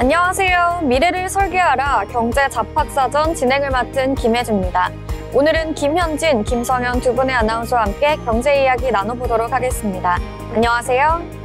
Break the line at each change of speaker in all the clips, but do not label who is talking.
안녕하세요. 미래를 설계하라 경제 잡학사전 진행을 맡은 김혜주입니다. 오늘은 김현진, 김성현 두 분의 아나운서와 함께 경제 이야기 나눠보도록 하겠습니다. 안녕하세요.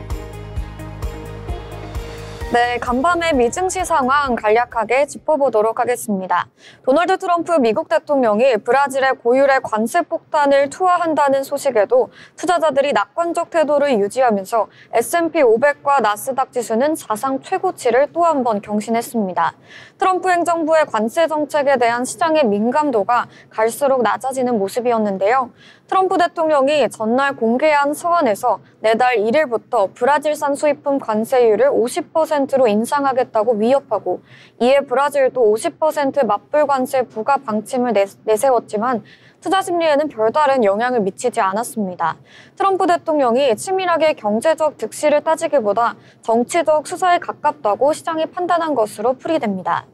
네, 간밤의 미증시 상황 간략하게 짚어보도록 하겠습니다. 도널드 트럼프 미국 대통령이 브라질의 고율의 관세 폭탄을 투하한다는 소식에도 투자자들이 낙관적 태도를 유지하면서 S&P 500과 나스닥 지수는 사상 최고치를 또 한 번 경신했습니다. 트럼프 행정부의 관세 정책에 대한 시장의 민감도가 갈수록 낮아지는 모습이었는데요. 트럼프 대통령이 전날 공개한 서한에서 내달 1일부터 브라질산 수입품 관세율을 50%로 인상하겠다고 위협하고, 이에 브라질도 50% 맞불 관세 부과 방침을 내세웠지만 투자 심리에는 별다른 영향을 미치지 않았습니다. 트럼프 대통령이 치밀하게 경제적 득실을 따지기보다 정치적 수사에 가깝다고 시장이 판단한 것으로 풀이됩니다.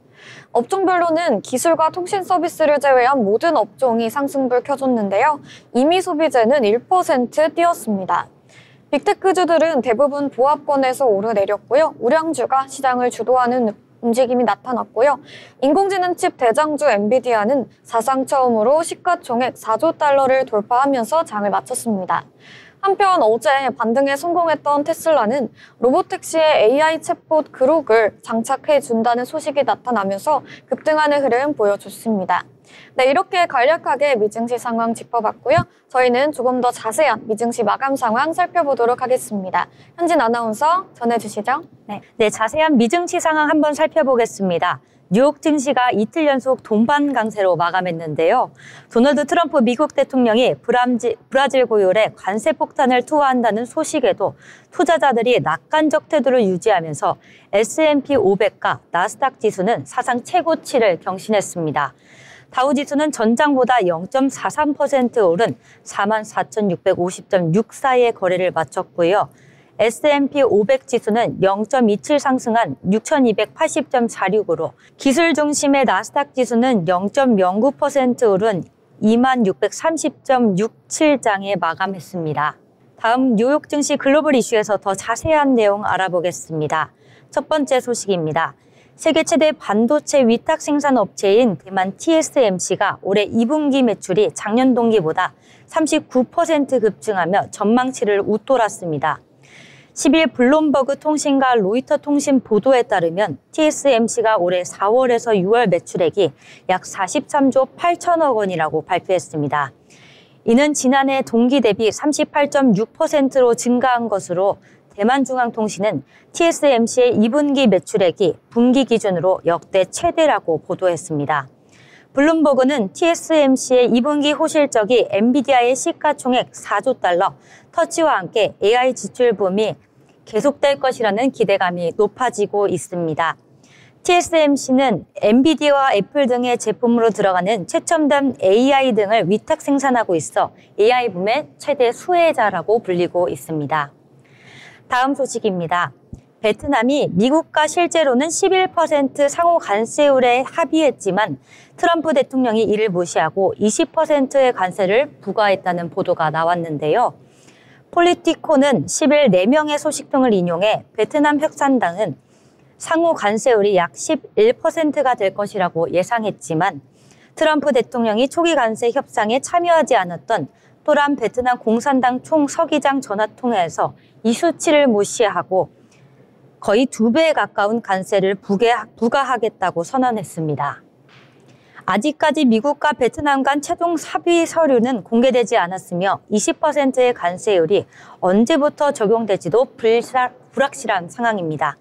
업종별로는 기술과 통신 서비스를 제외한 모든 업종이 상승불 켜줬는데요. 이미 소비재는 1% 뛰었습니다. 빅테크주들은 대부분 보합권에서 오르내렸고요. 우량주가 시장을 주도하는 움직임이 나타났고요. 인공지능 칩 대장주 엔비디아는 사상 처음으로 시가총액 4조 달러를 돌파하면서 장을 마쳤습니다. 한편 어제 반등에 성공했던 테슬라는 로보택시에 AI 챗봇 그록을 장착해준다는 소식이 나타나면서 급등하는 흐름 보여줬습니다. 네, 이렇게 간략하게 미증시 상황 짚어봤고요. 저희는 조금 더 자세한 미증시 마감 상황 살펴보도록 하겠습니다. 현진 아나운서 전해주시죠.
네, 자세한 미증시 상황 한번 살펴보겠습니다. 뉴욕 증시가 이틀 연속 동반 강세로 마감했는데요. 도널드 트럼프 미국 대통령이 브라질 고율에 관세 폭탄을 투하한다는 소식에도 투자자들이 낙관적 태도를 유지하면서 S&P 500과 나스닥 지수는 사상 최고치를 경신했습니다. 다우지수는 전장보다 0.43% 오른 44,650.64의 거래를 마쳤고요. S&P 500 지수는 0.27 상승한 6,280.46으로 기술 중심의 나스닥 지수는 0.09% 오른 2630.67장에 마감했습니다. 다음 뉴욕 증시 글로벌 이슈에서 더 자세한 내용 알아보겠습니다. 첫 번째 소식입니다. 세계 최대 반도체 위탁 생산 업체인 대만 TSMC가 올해 2분기 매출이 작년 동기보다 39% 급증하며 전망치를 웃돌았습니다. 10일 블룸버그 통신과 로이터 통신 보도에 따르면 TSMC가 올해 4월에서 6월 매출액이 약 43조 8천억 원이라고 발표했습니다. 이는 지난해 동기 대비 38.6%로 증가한 것으로 대만중앙통신은 TSMC의 2분기 매출액이 분기 기준으로 역대 최대라고 보도했습니다. 블룸버그는 TSMC의 2분기 호실적이 엔비디아의 시가총액 4조 달러, 터치와 함께 AI 지출 붐이 계속될 것이라는 기대감이 높아지고 있습니다. TSMC는 엔비디아와 애플 등의 제품으로 들어가는 최첨단 AI 등을 위탁 생산하고 있어 AI 붐의 최대 수혜자라고 불리고 있습니다. 다음 소식입니다. 베트남이 미국과 실제로는 11% 상호 관세율에 합의했지만 트럼프 대통령이 이를 무시하고 20%의 관세를 부과했다는 보도가 나왔는데요. 폴리티코는 10일 4명의 소식통을 인용해 베트남 협상당은 상호 관세율이 약 11%가 될 것이라고 예상했지만 트럼프 대통령이 초기 관세 협상에 참여하지 않았던 또란 베트남 공산당 총서기장 전화통화에서 이 수치를 무시하고 거의 2배에 가까운 관세를 부과하겠다고 선언했습니다. 아직까지 미국과 베트남 간 최종 합의 서류는 공개되지 않았으며 20%의 관세율이 언제부터 적용될지도 불확실한 상황입니다.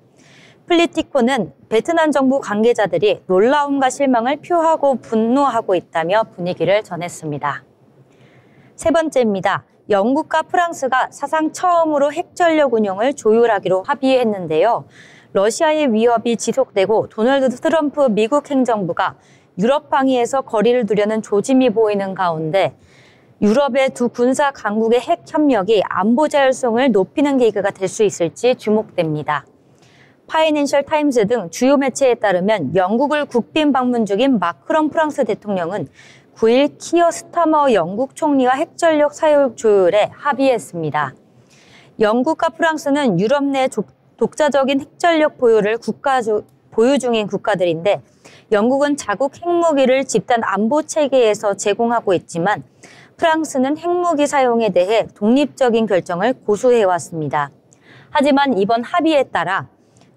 폴리티코는 베트남 정부 관계자들이 놀라움과 실망을 표하고 분노하고 있다며 분위기를 전했습니다. 세 번째입니다. 영국과 프랑스가 사상 처음으로 핵전력 운용을 조율하기로 합의했는데요. 러시아의 위협이 지속되고 도널드 트럼프 미국 행정부가 유럽 항의에서 거리를 두려는 조짐이 보이는 가운데 유럽의 두 군사 강국의 핵 협력이 안보 자율성을 높이는 계기가 될 수 있을지 주목됩니다. 파이낸셜 타임즈 등 주요 매체에 따르면 영국을 국빈 방문 중인 마크롱 프랑스 대통령은 9일 키어 스타머 영국 총리와 핵전력 사용 조율에 합의했습니다. 영국과 프랑스는 유럽 내 독자적인 핵전력 보유를 보유 중인 국가들인데 영국은 자국 핵무기를 집단 안보 체계에서 제공하고 있지만 프랑스는 핵무기 사용에 대해 독립적인 결정을 고수해왔습니다. 하지만 이번 합의에 따라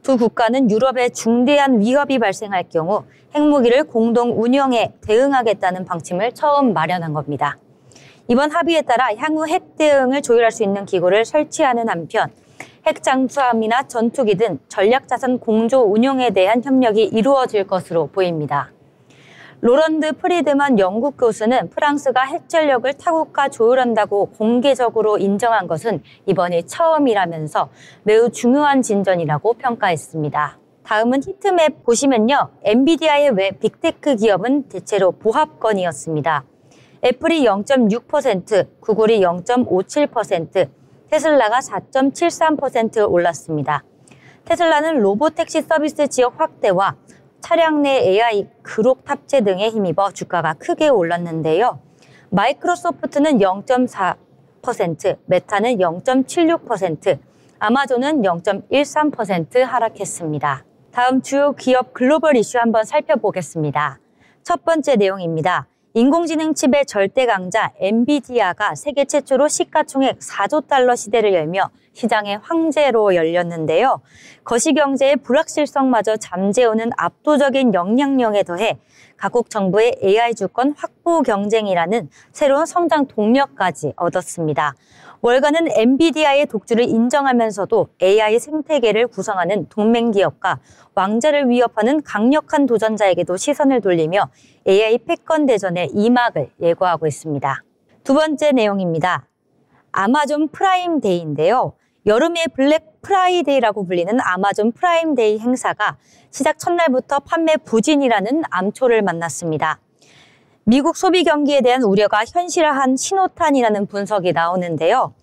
두 국가는 유럽에 중대한 위협이 발생할 경우 핵무기를 공동 운영해 대응하겠다는 방침을 처음 마련한 겁니다. 이번 합의에 따라 향후 핵 대응을 조율할 수 있는 기구를 설치하는 한편 핵 잠수함이나 전투기 등 전략자산 공조 운용에 대한 협력이 이루어질 것으로 보입니다. 로런드 프리드만 영국 교수는 프랑스가 핵전력을 타국과 조율한다고 공개적으로 인정한 것은 이번이 처음이라면서 매우 중요한 진전이라고 평가했습니다. 다음은 히트맵 보시면요. 엔비디아의 외 빅테크 기업은 대체로 보합권이었습니다. 애플이 0.6%, 구글이 0.57%, 테슬라가 4.73% 올랐습니다. 테슬라는 로보택시 서비스 지역 확대와 차량 내 AI 그록 탑재 등에 힘입어 주가가 크게 올랐는데요. 마이크로소프트는 0.4%, 메타는 0.76%, 아마존은 0.13% 하락했습니다. 다음 주요 기업 글로벌 이슈 한번 살펴보겠습니다. 첫 번째 내용입니다. 인공지능 칩의 절대 강자 엔비디아가 세계 최초로 시가총액 4조 달러 시대를 열며 시장의 황제로 열렸는데요. 거시경제의 불확실성마저 잠재우는 압도적인 영향력에 더해 각국 정부의 AI 주권 확보 경쟁이라는 새로운 성장 동력까지 얻었습니다. 월가는 엔비디아의 독주를 인정하면서도 AI 생태계를 구성하는 동맹 기업과 왕좌를 위협하는 강력한 도전자에게도 시선을 돌리며 AI 패권 대전의 이막을 예고하고 있습니다. 두 번째 내용입니다. 아마존 프라임 데이인데요. 여름의 블랙 프라이데이라고 불리는 아마존 프라임 데이 행사가 시작 첫날부터 판매 부진이라는 암초를 만났습니다. 미국 소비 경기에 대한 우려가 현실화한 신호탄이라는 분석이 나오는데요.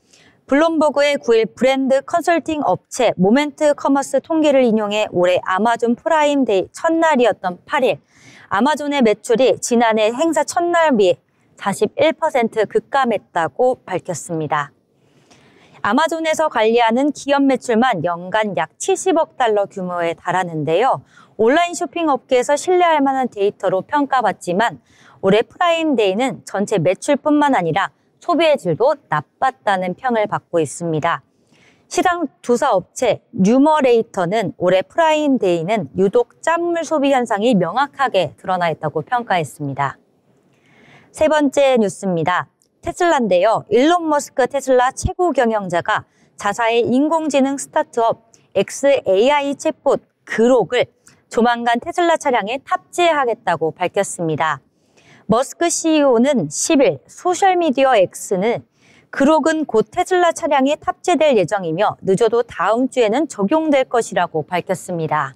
블룸버그의 9일 브랜드 컨설팅 업체 모멘트 커머스 통계를 인용해 올해 아마존 프라임 데이 첫날이었던 8일, 아마존의 매출이 지난해 행사 첫날 비해 41% 급감했다고 밝혔습니다. 아마존에서 관리하는 기업 매출만 연간 약 70억 달러 규모에 달하는데요. 온라인 쇼핑 업계에서 신뢰할 만한 데이터로 평가받지만 올해 프라임데이는 전체 매출뿐만 아니라 소비의 질도 나빴다는 평을 받고 있습니다. 시장 조사 업체 뉴머레이터는 올해 프라임데이는 유독 짠물 소비 현상이 명확하게 드러나 있다고 평가했습니다. 세 번째 뉴스입니다. 테슬라인데요. 일론 머스크 테슬라 최고 경영자가 자사의 인공지능 스타트업 xAI 챗봇 그록을 조만간 테슬라 차량에 탑재하겠다고 밝혔습니다. 머스크 CEO는 10일 소셜미디어 X는 그록은 곧 테슬라 차량에 탑재될 예정이며 늦어도 다음 주에는 적용될 것이라고 밝혔습니다.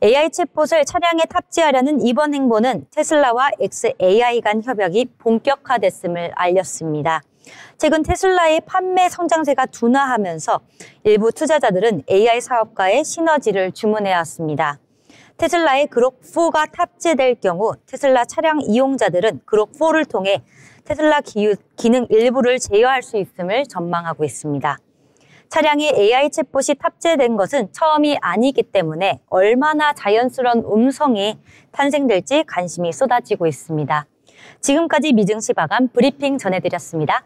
AI 챗봇을 차량에 탑재하려는 이번 행보는 테슬라와 xAI 간 협약이 본격화됐음을 알렸습니다. 최근 테슬라의 판매 성장세가 둔화하면서 일부 투자자들은 AI 사업과의 시너지를 주문해왔습니다. 테슬라의 그록4가 탑재될 경우 테슬라 차량 이용자들은 그록4를 통해 테슬라 기능 일부를 제어할 수 있음을 전망하고 있습니다. 차량에 AI 챗봇이 탑재된 것은 처음이 아니기 때문에 얼마나 자연스러운 음성이 탄생될지 관심이 쏟아지고 있습니다. 지금까지 미증시 마감 브리핑 전해드렸습니다.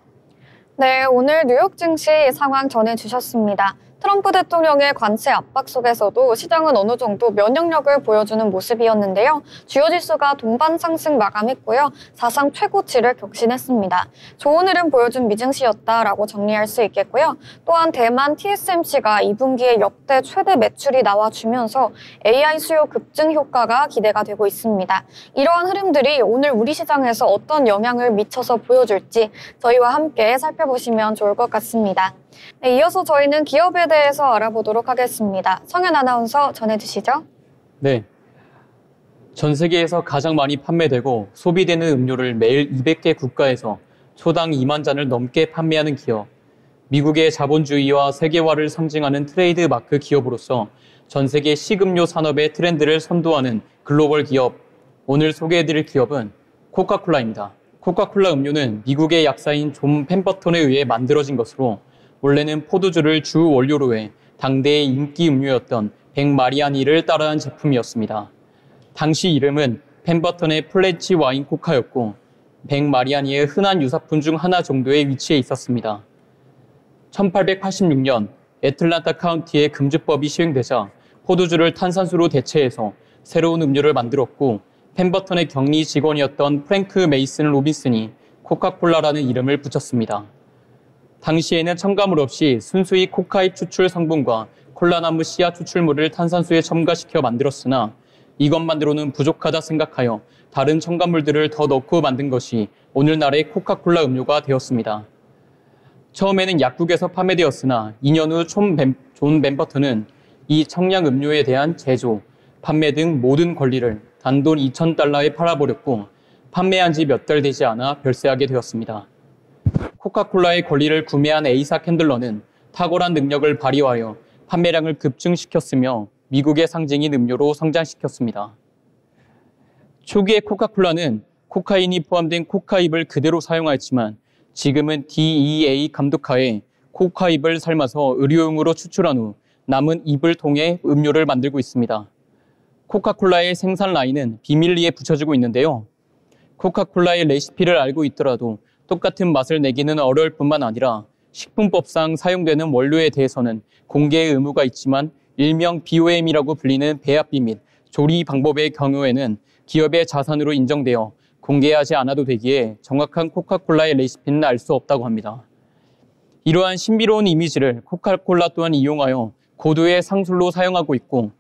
네, 오늘 뉴욕 증시 상황 전해주셨습니다. 트럼프 대통령의 관세 압박 속에서도 시장은 어느 정도 면역력을 보여주는 모습이었는데요. 주요 지수가 동반 상승 마감했고요. 사상 최고치를 격신했습니다. 좋은 흐름 보여준 미증시였다라고 정리할 수 있겠고요. 또한 대만 TSMC가 2분기에 역대 최대 매출이 나와주면서 AI 수요 급증 효과가 기대가 되고 있습니다. 이러한 흐름들이 오늘 우리 시장에서 어떤 영향을 미쳐서 보여줄지 저희와 함께 살펴보시면 좋을 것 같습니다. 네, 이어서 저희는 기업에 대해서 알아보도록 하겠습니다. 성현 아나운서 전해주시죠.
네, 전 세계에서 가장 많이 판매되고 소비되는 음료를 매일 200개 국가에서 초당 2만 잔을 넘게 판매하는 기업. 미국의 자본주의와 세계화를 상징하는 트레이드 마크 기업으로서 전 세계 식음료 산업의 트렌드를 선도하는 글로벌 기업. 오늘 소개해드릴 기업은 코카콜라입니다. 코카콜라 음료는 미국의 약사인 존 펜버턴에 의해 만들어진 것으로 원래는 포도주를 주 원료로 해 당대의 인기 음료였던 백마리아니를 따라한 제품이었습니다. 당시 이름은 펜버턴의 플렌치 와인 코카였고 백마리아니의 흔한 유사품 중 하나 정도의 위치에 있었습니다. 1886년 애틀란타 카운티에 금주법이 시행되자 포도주를 탄산수로 대체해서 새로운 음료를 만들었고 펜버턴의 격리 직원이었던 프랭크 메이슨 로빈슨이 코카콜라라는 이름을 붙였습니다. 당시에는 첨가물 없이 순수히 코카잎 추출 성분과 콜라나무 씨앗 추출물을 탄산수에 첨가시켜 만들었으나 이것만으로는 부족하다 생각하여 다른 첨가물들을 더 넣고 만든 것이 오늘날의 코카콜라 음료가 되었습니다. 처음에는 약국에서 판매되었으나 2년 후 존 펜버턴은 이 청량 음료에 대한 제조, 판매 등 모든 권리를 단돈 $2,000에 팔아버렸고 판매한 지 몇 달 되지 않아 별세하게 되었습니다. 코카콜라의 권리를 구매한 에이사 캔들러는 탁월한 능력을 발휘하여 판매량을 급증시켰으며 미국의 상징인 음료로 성장시켰습니다. 초기의 코카콜라는 코카인이 포함된 코카잎을 그대로 사용하였지만 지금은 DEA 감독하에 코카잎을 삶아서 의료용으로 추출한 후 남은 잎을 통해 음료를 만들고 있습니다. 코카콜라의 생산 라인은 비밀리에 붙여지고 있는데요. 코카콜라의 레시피를 알고 있더라도 똑같은 맛을 내기는 어려울 뿐만 아니라 식품법상 사용되는 원료에 대해서는 공개의 의무가 있지만 일명 BOM이라고 불리는 배합비 및 조리 방법의 경우에는 기업의 자산으로 인정되어 공개하지 않아도 되기에 정확한 코카콜라의 레시피는 알 수 없다고 합니다. 이러한 신비로운 이미지를 코카콜라 또한 이용하여 고도의 상술로 사용하고 있고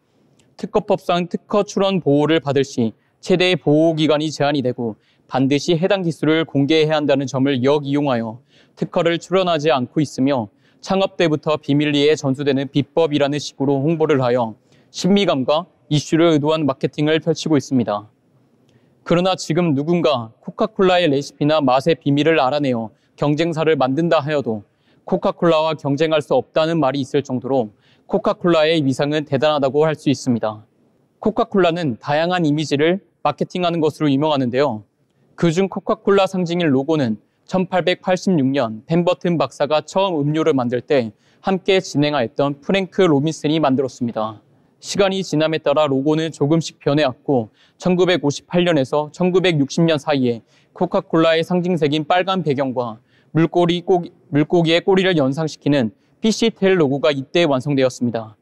특허법상 특허 출원 보호를 받을 시 최대의 보호기간이 제한이 되고 반드시 해당 기술을 공개해야 한다는 점을 역이용하여 특허를 출원하지 않고 있으며 창업 때부터 비밀리에 전수되는 비법이라는 식으로 홍보를 하여 신미감과 이슈를 의도한 마케팅을 펼치고 있습니다. 그러나 지금 누군가 코카콜라의 레시피나 맛의 비밀을 알아내어 경쟁사를 만든다 하여도 코카콜라와 경쟁할 수 없다는 말이 있을 정도로 코카콜라의 위상은 대단하다고 할 수 있습니다. 코카콜라는 다양한 이미지를 마케팅하는 것으로 유명하는데요. 그중 코카콜라 상징인 로고는 1886년 펜버튼 박사가 처음 음료를 만들 때 함께 진행하였던 프랭크 로빈슨이 만들었습니다. 시간이 지남에 따라 로고는 조금씩 변해왔고 1958년에서 1960년 사이에 코카콜라의 상징색인 빨간 배경과 물고기의 꼬리를 연상시키는 피쉬테일 로고가 이때 완성되었습니다.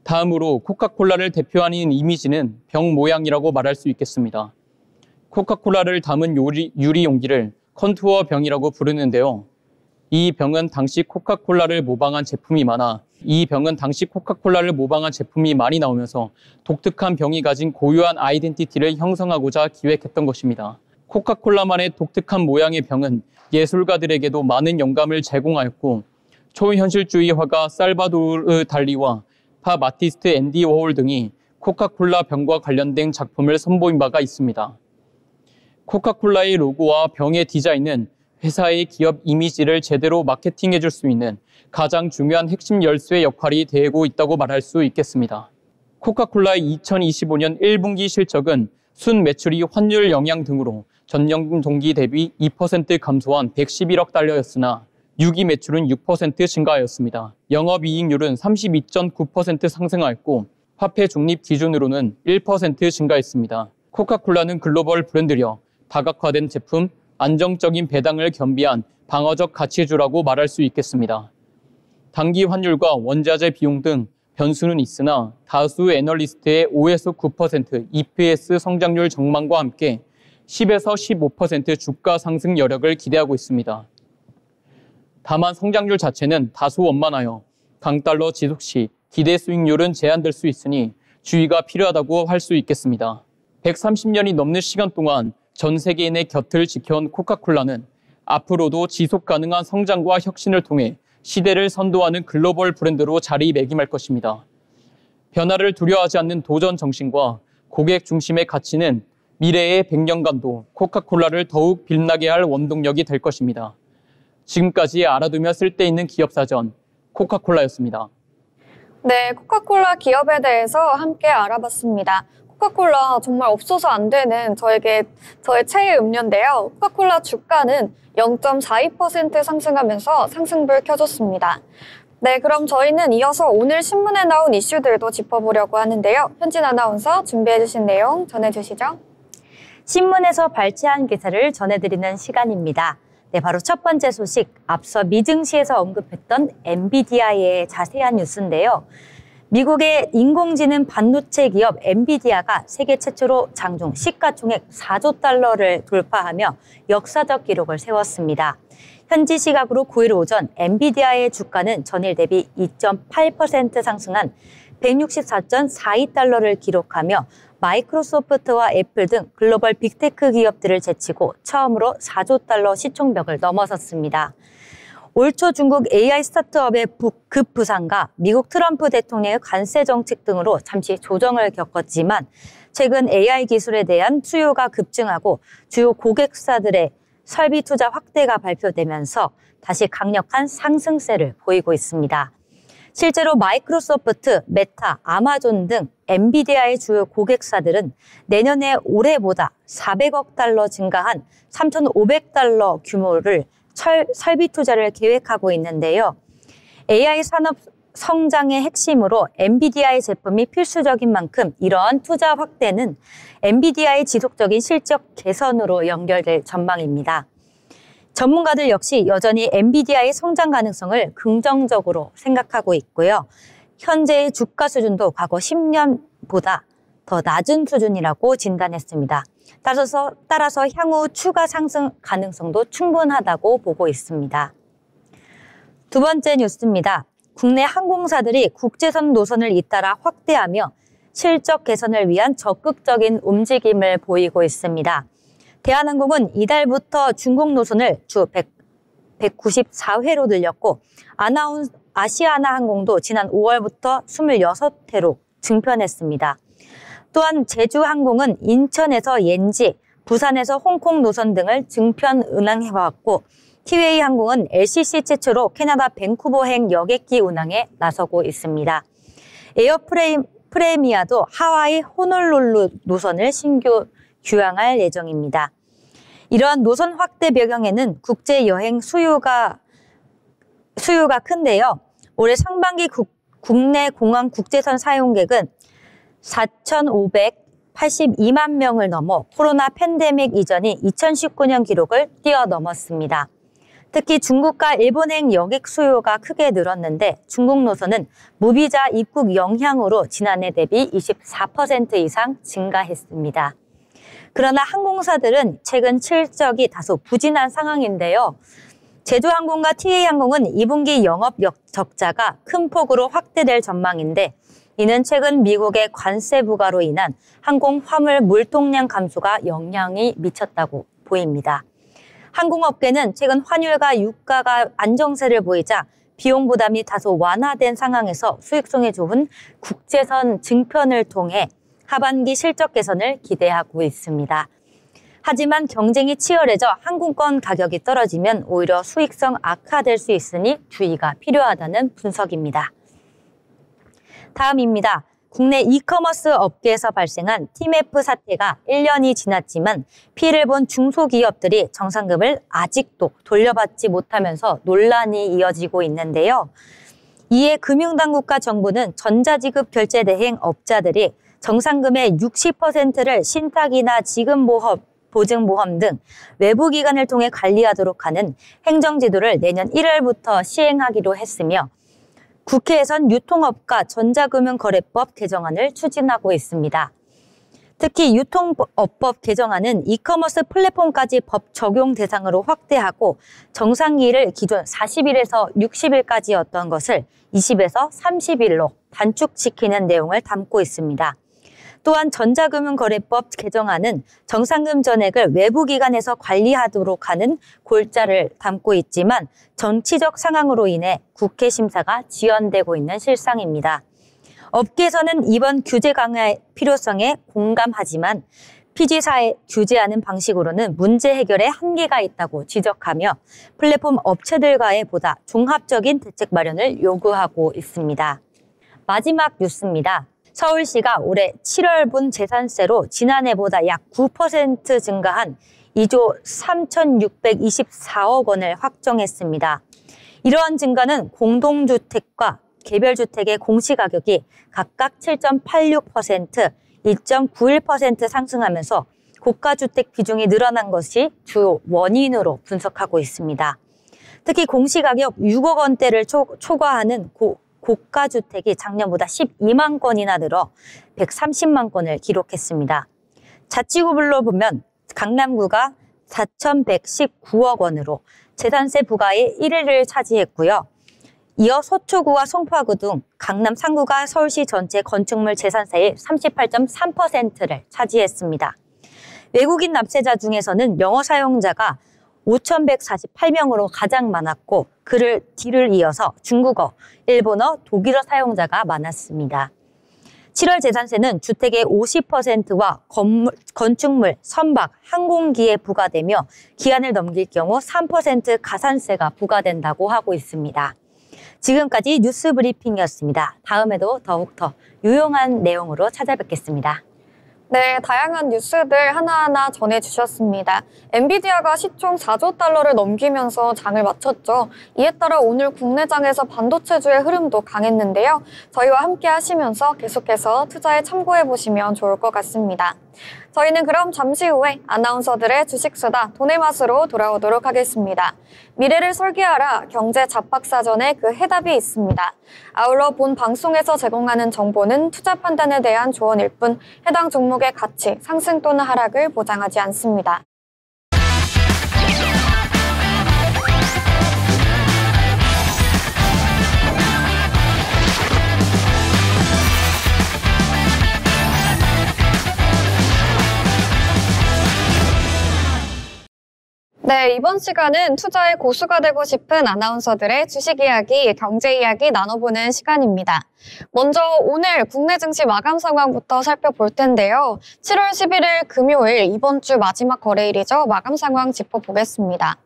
다음으로 코카콜라를 대표하는 이미지는 병 모양이라고 말할 수 있겠습니다. 코카콜라를 담은 유리 용기를 컨투어 병이라고 부르는데요. 이 병은 당시 코카콜라를 모방한 제품이 많이 나오면서 독특한 병이 가진 고유한 아이덴티티를 형성하고자 기획했던 것입니다. 코카콜라만의 독특한 모양의 병은 예술가들에게도 많은 영감을 제공하였고 초현실주의 화가 살바도르 달리와 팝 아티스트 앤디 워홀 등이 코카콜라 병과 관련된 작품을 선보인 바가 있습니다. 코카콜라의 로고와 병의 디자인은 회사의 기업 이미지를 제대로 마케팅해 줄 수 있는 가장 중요한 핵심 열쇠 역할이 되고 있다고 말할 수 있겠습니다. 코카콜라의 2025년 1분기 실적은 순 매출이 환율 영향 등으로 전년 동기 대비 2% 감소한 111억 달러였으나 6위 매출은 6% 증가하였습니다. 영업이익률은 32.9% 상승하였고 화폐 중립 기준으로는 1% 증가했습니다. 코카콜라는 글로벌 브랜드려 다각화된 제품, 안정적인 배당을 겸비한 방어적 가치주라고 말할 수 있겠습니다. 단기 환율과 원자재 비용 등 변수는 있으나 다수 애널리스트의 5에서 9% EPS 성장률 전망과 함께 10에서 15% 주가 상승 여력을 기대하고 있습니다. 다만 성장률 자체는 다소 원만하여 강달러 지속 시 기대 수익률은 제한될 수 있으니 주의가 필요하다고 할 수 있겠습니다. 130년이 넘는 시간 동안 전 세계인의 곁을 지켜온 코카콜라는 앞으로도 지속 가능한 성장과 혁신을 통해 시대를 선도하는 글로벌 브랜드로 자리매김할 것입니다. 변화를 두려워하지 않는 도전 정신과 고객 중심의 가치는 미래의 100년간도 코카콜라를 더욱 빛나게 할 원동력이 될 것입니다. 지금까지 알아두며 쓸데있는 기업사전 코카콜라였습니다.
네, 코카콜라 기업에 대해서 함께 알아봤습니다. 코카콜라 정말 없어서 안 되는 저의 최애 음료인데요. 코카콜라 주가는 0.42% 상승하면서 상승불 켜졌습니다. 네, 그럼 저희는 이어서 오늘 신문에 나온 이슈들도 짚어보려고 하는데요. 현진 아나운서 준비해주신 내용 전해주시죠.
신문에서 발췌한 기사를 전해드리는 시간입니다. 네, 바로 첫 번째 소식, 앞서 미증시에서 언급했던 엔비디아의 자세한 뉴스인데요. 미국의 인공지능 반도체 기업 엔비디아가 세계 최초로 장중 시가총액 4조 달러를 돌파하며 역사적 기록을 세웠습니다. 현지 시각으로 9일 오전 엔비디아의 주가는 전일 대비 2.8% 상승한 164.42달러를 기록하며 마이크로소프트와 애플 등 글로벌 빅테크 기업들을 제치고 처음으로 4조 달러 시총벽을 넘어섰습니다. 올 초 중국 AI 스타트업의 급부상과 미국 트럼프 대통령의 관세 정책 등으로 잠시 조정을 겪었지만 최근 AI 기술에 대한 수요가 급증하고 주요 고객사들의 설비 투자 확대가 발표되면서 다시 강력한 상승세를 보이고 있습니다. 실제로 마이크로소프트, 메타, 아마존 등 엔비디아의 주요 고객사들은 내년에 올해보다 400억 달러 증가한 3,500달러 규모를 설비 투자를 계획하고 있는데요. AI 산업 성장의 핵심으로 엔비디아의 제품이 필수적인 만큼 이러한 투자 확대는 엔비디아의 지속적인 실적 개선으로 연결될 전망입니다. 전문가들 역시 여전히 엔비디아의 성장 가능성을 긍정적으로 생각하고 있고요. 현재의 주가 수준도 과거 10년보다 더 낮은 수준이라고 진단했습니다. 따라서 향후 추가 상승 가능성도 충분하다고 보고 있습니다. 두 번째 뉴스입니다. 국내 항공사들이 국제선 노선을 잇따라 확대하며 실적 개선을 위한 적극적인 움직임을 보이고 있습니다. 대한항공은 이달부터 중국 노선을 주 194회로 늘렸고 아시아나항공도 지난 5월부터 26회로 증편했습니다. 또한 제주항공은 인천에서 옌지, 부산에서 홍콩 노선 등을 증편 운항해왔고 티웨이항공은 LCC 최초로 캐나다 밴쿠버행 여객기 운항에 나서고 있습니다. 에어프레미아도 하와이 호놀룰루 노선을 신규 휴항할 예정입니다. 이러한 노선 확대 배경에는 국제 여행 수요가 큰데요. 올해 상반기 국내 공항 국제선 사용객은 4,582만 명을 넘어 코로나 팬데믹 이전인 2019년 기록을 뛰어넘었습니다. 특히 중국과 일본행 여객 수요가 크게 늘었는데 중국 노선은 무비자 입국 영향으로 지난해 대비 24% 이상 증가했습니다. 그러나 항공사들은 최근 실적이 다소 부진한 상황인데요. 제주항공과 티웨이항공은 2분기 영업 적자가 큰 폭으로 확대될 전망인데 이는 최근 미국의 관세 부과로 인한 항공 화물 물통량 감소가 영향이 미쳤다고 보입니다. 항공업계는 최근 환율과 유가가 안정세를 보이자 비용 부담이 다소 완화된 상황에서 수익성이 좋은 국제선 증편을 통해 하반기 실적 개선을 기대하고 있습니다. 하지만 경쟁이 치열해져 항공권 가격이 떨어지면 오히려 수익성 악화될 수 있으니 주의가 필요하다는 분석입니다. 다음입니다. 국내 이커머스 업계에서 발생한 팀F 사태가 1년이 지났지만 피해를 본 중소기업들이 정상금을 아직도 돌려받지 못하면서 논란이 이어지고 있는데요. 이에 금융당국과 정부는 전자지급 결제 대행 업자들이 정상금의 60%를 신탁이나 지급보증보험 등 외부기관을 통해 관리하도록 하는 행정지도를 내년 1월부터 시행하기로 했으며 국회에선 유통업과 전자금융거래법 개정안을 추진하고 있습니다. 특히 유통업법 개정안은 이커머스 플랫폼까지 법 적용 대상으로 확대하고 정상기일을 기존 40일에서 60일까지였던 것을 20에서 30일로 단축시키는 내용을 담고 있습니다. 또한 전자금융거래법 개정안은 정상금 전액을 외부기관에서 관리하도록 하는 골자를 담고 있지만 정치적 상황으로 인해 국회 심사가 지연되고 있는 실상입니다. 업계에서는 이번 규제 강화의 필요성에 공감하지만 피지사에 규제하는 방식으로는 문제 해결에 한계가 있다고 지적하며 플랫폼 업체들과의 보다 종합적인 대책 마련을 요구하고 있습니다. 마지막 뉴스입니다. 서울시가 올해 7월분 재산세로 지난해보다 약 9% 증가한 2조 3,624억 원을 확정했습니다. 이러한 증가는 공동주택과 개별주택의 공시가격이 각각 7.86%, 1.91% 상승하면서 고가주택 비중이 늘어난 것이 주 원인으로 분석하고 있습니다. 특히 공시가격 6억 원대를 초과하는 고가주택이 작년보다 12만 건이나 늘어 130만 건을 기록했습니다. 자치구별로 보면 강남구가 4,119억 원으로 재산세 부과의 1위를 차지했고요. 이어 서초구와 송파구 등 강남 상구가 서울시 전체 건축물 재산세의 38.3%를 차지했습니다. 외국인 납세자 중에서는 영어 사용자가 5,148명으로 가장 많았고 뒤를 이어서 중국어, 일본어, 독일어 사용자가 많았습니다. 7월 재산세는 주택의 50%와 건축물, 선박, 항공기에 부과되며 기한을 넘길 경우 3% 가산세가 부과된다고 하고 있습니다. 지금까지 뉴스 브리핑이었습니다. 다음에도 더욱 더 유용한 내용으로 찾아뵙겠습니다.
네, 다양한 뉴스들 하나하나 전해주셨습니다. 엔비디아가 시총 4조 달러를 넘기면서 장을 마쳤죠. 이에 따라 오늘 국내장에서 반도체주의 흐름도 강했는데요. 저희와 함께 하시면서 계속해서 투자에 참고해보시면 좋을 것 같습니다. 저희는 그럼 잠시 후에 아나운서들의 주식수다 돈의 맛으로 돌아오도록 하겠습니다. 미래를 설계하라 경제 잡박사전에 그 해답이 있습니다. 아울러 본 방송에서 제공하는 정보는 투자 판단에 대한 조언일 뿐 해당 종목의 가치, 상승 또는 하락을 보장하지 않습니다. 네, 이번 시간은 투자의 고수가 되고 싶은 아나운서들의 주식 이야기, 경제 이야기 나눠보는 시간입니다. 먼저 오늘 국내 증시 마감 상황부터 살펴볼 텐데요. 7월 11일 금요일 이번 주 마지막 거래일이죠. 마감 상황 짚어보겠습니다.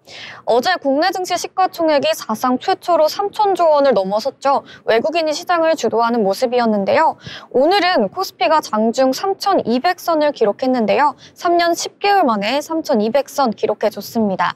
어제 국내 증시 시가총액이 사상 최초로 3,000조 원을 넘어섰죠. 외국인이 시장을 주도하는 모습이었는데요. 오늘은 코스피가 장중 3,200선을 기록했는데요. 3년 10개월 만에 3,200선 기록해줬습니다.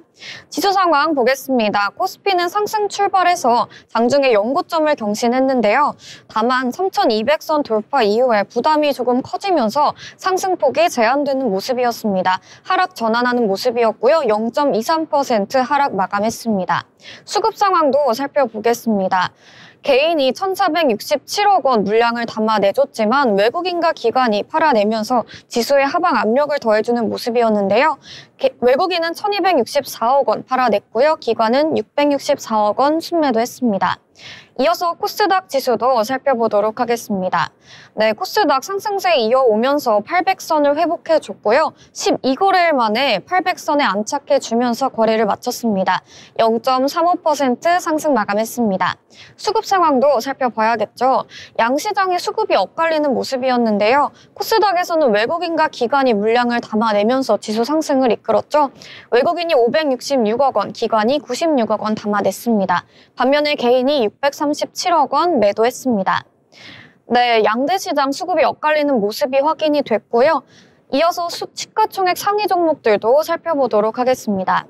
지수 상황 보겠습니다. 코스피는 상승 출발해서 장중에 연고점을 경신했는데요. 다만 3,200선 돌파 이후에 부담이 조금 커지면서 상승폭이 제한되는 모습이었습니다. 하락 전환하는 모습이었고요. 0.23% 하락 마감했습니다. 수급 상황도 살펴보겠습니다. 개인이 1,467억 원 물량을 담아내줬지만 외국인과 기관이 팔아내면서 지수에 하방 압력을 더해주는 모습이었는데요. 외국인은 1,264억 원 팔아냈고요. 기관은 664억 원 순매도했습니다. 이어서 코스닥 지수도 살펴보도록 하겠습니다. 네, 코스닥 상승세 이어오면서 800선을 회복해줬고요. 12거래일 만에 800선에 안착해주면서 거래를 마쳤습니다. 0.35% 상승 마감했습니다. 수급 상황도 살펴봐야겠죠. 양시장의 수급이 엇갈리는 모습이었는데요. 코스닥에서는 외국인과 기관이 물량을 담아내면서 지수 상승을 이끌었죠. 외국인이 566억 원, 기관이 96억 원 담아냈습니다. 반면에 개인이 637억 원 매도했습니다. 네, 양대 시장 수급이 엇갈리는 모습이 확인이 됐고요. 이어서 시가총액 상위 종목들도 살펴보도록 하겠습니다.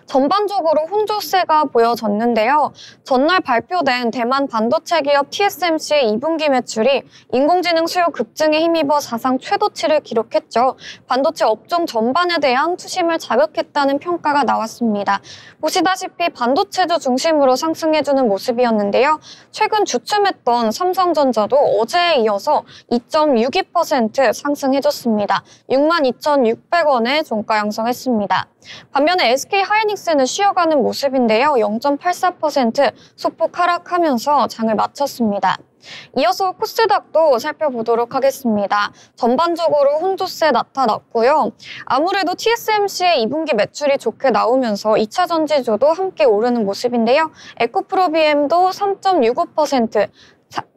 전반적으로 혼조세가 보여졌는데요. 전날 발표된 대만 반도체 기업 TSMC의 2분기 매출이 인공지능 수요 급증에 힘입어 사상 최고치를 기록했죠. 반도체 업종 전반에 대한 투심을 자극했다는 평가가 나왔습니다. 보시다시피 반도체주 중심으로 상승해주는 모습이었는데요. 최근 주춤했던 삼성전자도 어제에 이어서 2.62% 상승해줬습니다. 62,600원에 종가 형성했습니다. 반면에 SK하이닉스는 쉬어가는 모습인데요. 0.84% 소폭 하락하면서 장을 마쳤습니다. 이어서 코스닥도 살펴보도록 하겠습니다. 전반적으로 혼조세 나타났고요. 아무래도 TSMC의 2분기 매출이 좋게 나오면서 2차 전지주도 함께 오르는 모습인데요. 에코프로비엠도 3.65%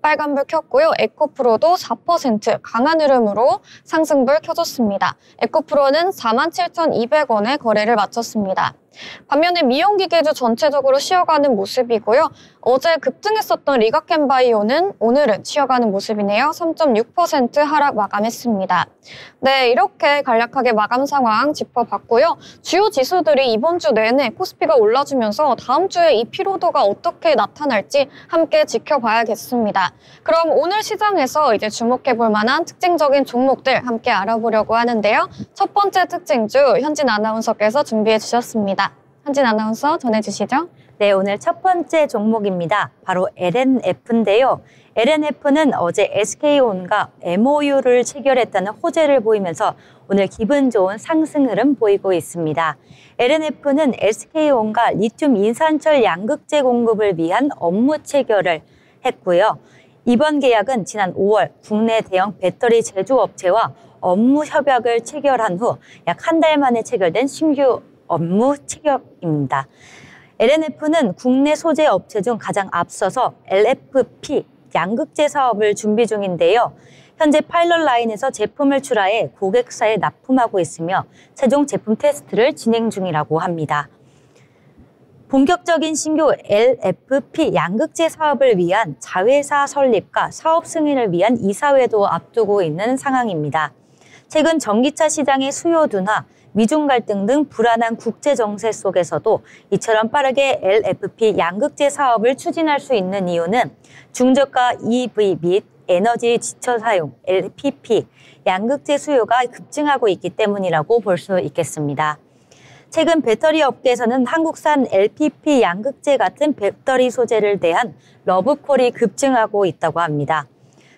빨간불 켰고요. 에코프로도 4% 강한 흐름으로 상승불 켜줬습니다. 에코프로는 47,200원에 거래를 마쳤습니다. 반면에 미용기계도 전체적으로 쉬어가는 모습이고요. 어제 급등했었던 리가켄바이오는 오늘은 쉬어가는 모습이네요. 3.6% 하락 마감했습니다. 네, 이렇게 간략하게 마감 상황 짚어봤고요. 주요 지수들이 이번 주 내내 코스피가 올라주면서 다음 주에 이 피로도가 어떻게 나타날지 함께 지켜봐야겠습니다. 그럼 오늘 시장에서 이제 주목해볼 만한 특징적인 종목들 함께 알아보려고 하는데요. 첫 번째 특징주 현진 아나운서께서 준비해 주셨습니다. 현진 아나운서 전해주시죠.
네, 오늘 첫 번째 종목입니다. 바로 LNF인데요. LNF는 어제 SK온과 MOU를 체결했다는 호재를 보이면서 오늘 기분 좋은 상승 흐름 보이고 있습니다. LNF는 SK온과 리튬 인산철 양극재 공급을 위한 업무 체결을 했고요. 이번 계약은 지난 5월 국내 대형 배터리 제조업체와 업무 협약을 체결한 후 약 한 달 만에 체결된 신규 업무 체결입니다. LNF는 국내 소재 업체 중 가장 앞서서 LFP 양극재 사업을 준비 중인데요. 현재 파일럿 라인에서 제품을 출하해 고객사에 납품하고 있으며 최종 제품 테스트를 진행 중이라고 합니다. 본격적인 신규 LFP 양극재 사업을 위한 자회사 설립과 사업 승인을 위한 이사회도 앞두고 있는 상황입니다. 최근 전기차 시장의 수요 둔화, 미중 갈등 등 불안한 국제 정세 속에서도 이처럼 빠르게 LFP 양극재 사업을 추진할 수 있는 이유는 중저가 EV 및 에너지 지처 사용 LPP 양극재 수요가 급증하고 있기 때문이라고 볼 수 있겠습니다. 최근 배터리 업계에서는 한국산 LPP 양극재 같은 배터리 소재를 대한 러브콜이 급증하고 있다고 합니다.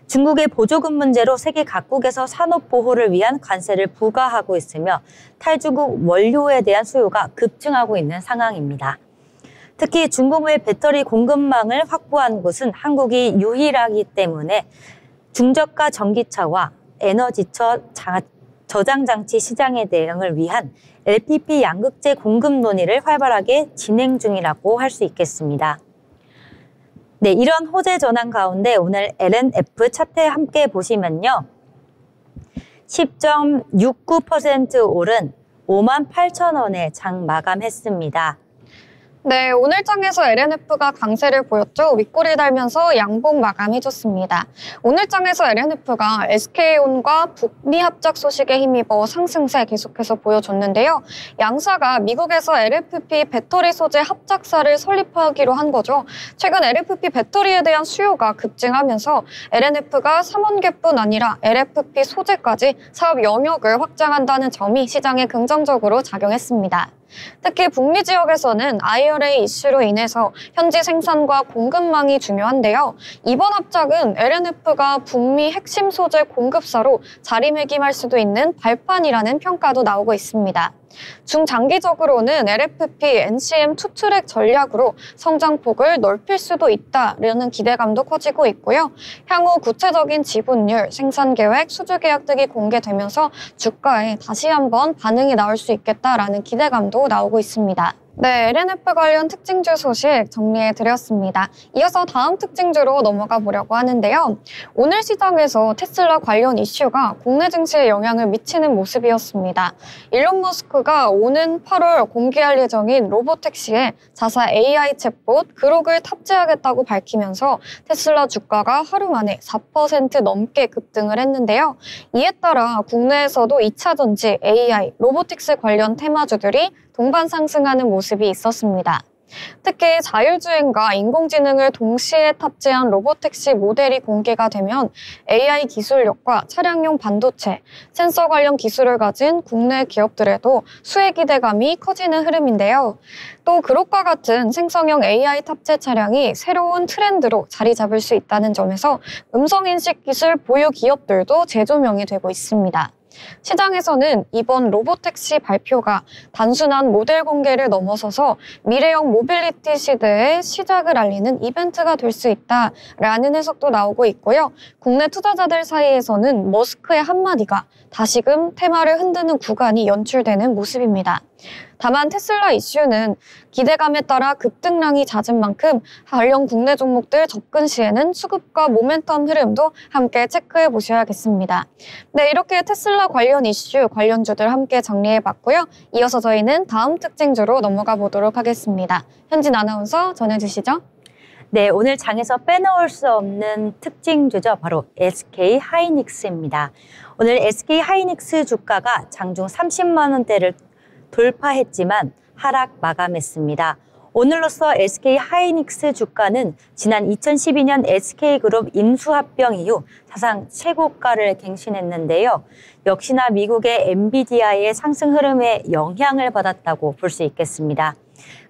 중국의 보조금 문제로 세계 각국에서 산업 보호를 위한 관세를 부과하고 있으며 탈중국 원료에 대한 수요가 급증하고 있는 상황입니다. 특히 중국 의 배터리 공급망을 확보한 곳은 한국이 유일하기 때문에 중저가 전기차와 에너지처 저장장치 시장의 대응을 위한 LPP 양극재 공급 논의를 활발하게 진행 중이라고 할 수 있겠습니다. 네, 이런 호재 전환 가운데 오늘 LNF 차트 함께 보시면요. 10.69% 오른 58,000원에 장 마감했습니다.
네, 오늘 장에서 LNF가 강세를 보였죠. 윗꼬리 달면서 양봉 마감해줬습니다. 오늘 장에서 LNF가 SK온과 북미 합작 소식에 힘입어 상승세 계속해서 보여줬는데요. 양사가 미국에서 LFP 배터리 소재 합작사를 설립하기로 한 거죠. 최근 LFP 배터리에 대한 수요가 급증하면서 LNF가 삼원계뿐 아니라 LFP 소재까지 사업 영역을 확장한다는 점이 시장에 긍정적으로 작용했습니다. 특히 북미 지역에서는 IRA 이슈로 인해서 현지 생산과 공급망이 중요한데요. 이번 합작은 LNF가 북미 핵심 소재 공급사로 자리매김할 수도 있는 발판이라는 평가도 나오고 있습니다. 중장기적으로는 LFP NCM 투트랙 전략으로 성장폭을 넓힐 수도 있다라는 기대감도 커지고 있고요. 향후 구체적인 지분율, 생산 계획, 수주 계약 등이 공개되면서 주가에 다시 한번 반응이 나올 수 있겠다라는 기대감도 나오고 있습니다. 네, LNF 관련 특징주 소식 정리해드렸습니다. 이어서 다음 특징주로 넘어가 보려고 하는데요. 오늘 시장에서 테슬라 관련 이슈가 국내 증시에 영향을 미치는 모습이었습니다. 일론 머스크가 오는 8월 공개할 예정인 로보택시에 자사 AI 챗봇 그록을 탑재하겠다고 밝히면서 테슬라 주가가 하루 만에 4% 넘게 급등을 했는데요. 이에 따라 국내에서도 2차 전지, AI, 로보틱스 관련 테마주들이 동반 상승하는 모습이 있었습니다. 특히 자율주행과 인공지능을 동시에 탑재한 로보택시 모델이 공개가 되면 AI 기술력과 차량용 반도체, 센서 관련 기술을 가진 국내 기업들에도 수혜 기대감이 커지는 흐름인데요. 또 그룹과 같은 생성형 AI 탑재 차량이 새로운 트렌드로 자리 잡을 수 있다는 점에서 음성인식 기술 보유 기업들도 재조명이 되고 있습니다. 시장에서는 이번 로보택시 발표가 단순한 모델 공개를 넘어서서 미래형 모빌리티 시대의 시작을 알리는 이벤트가 될 수 있다라는 해석도 나오고 있고요. 국내 투자자들 사이에서는 머스크의 한마디가 다시금 테마를 흔드는 구간이 연출되는 모습입니다. 다만 테슬라 이슈는 기대감에 따라 급등량이 잦은 만큼 관련 국내 종목들 접근 시에는 수급과 모멘텀 흐름도 함께 체크해 보셔야겠습니다. 네, 이렇게 테슬라 관련 이슈, 관련주들 함께 정리해봤고요. 이어서 저희는 다음 특징주로 넘어가 보도록 하겠습니다. 현진 아나운서 전해주시죠.
네, 오늘 장에서 빼놓을 수 없는 특징주죠. 바로 SK하이닉스입니다. 오늘 SK하이닉스 주가가 장중 30만 원대를 돌파했지만 하락 마감했습니다. 오늘로써 SK하이닉스 주가는 지난 2012년 SK그룹 인수합병 이후 사상 최고가를 갱신했는데요. 역시나 미국의 엔비디아의 상승 흐름에 영향을 받았다고 볼 수 있겠습니다.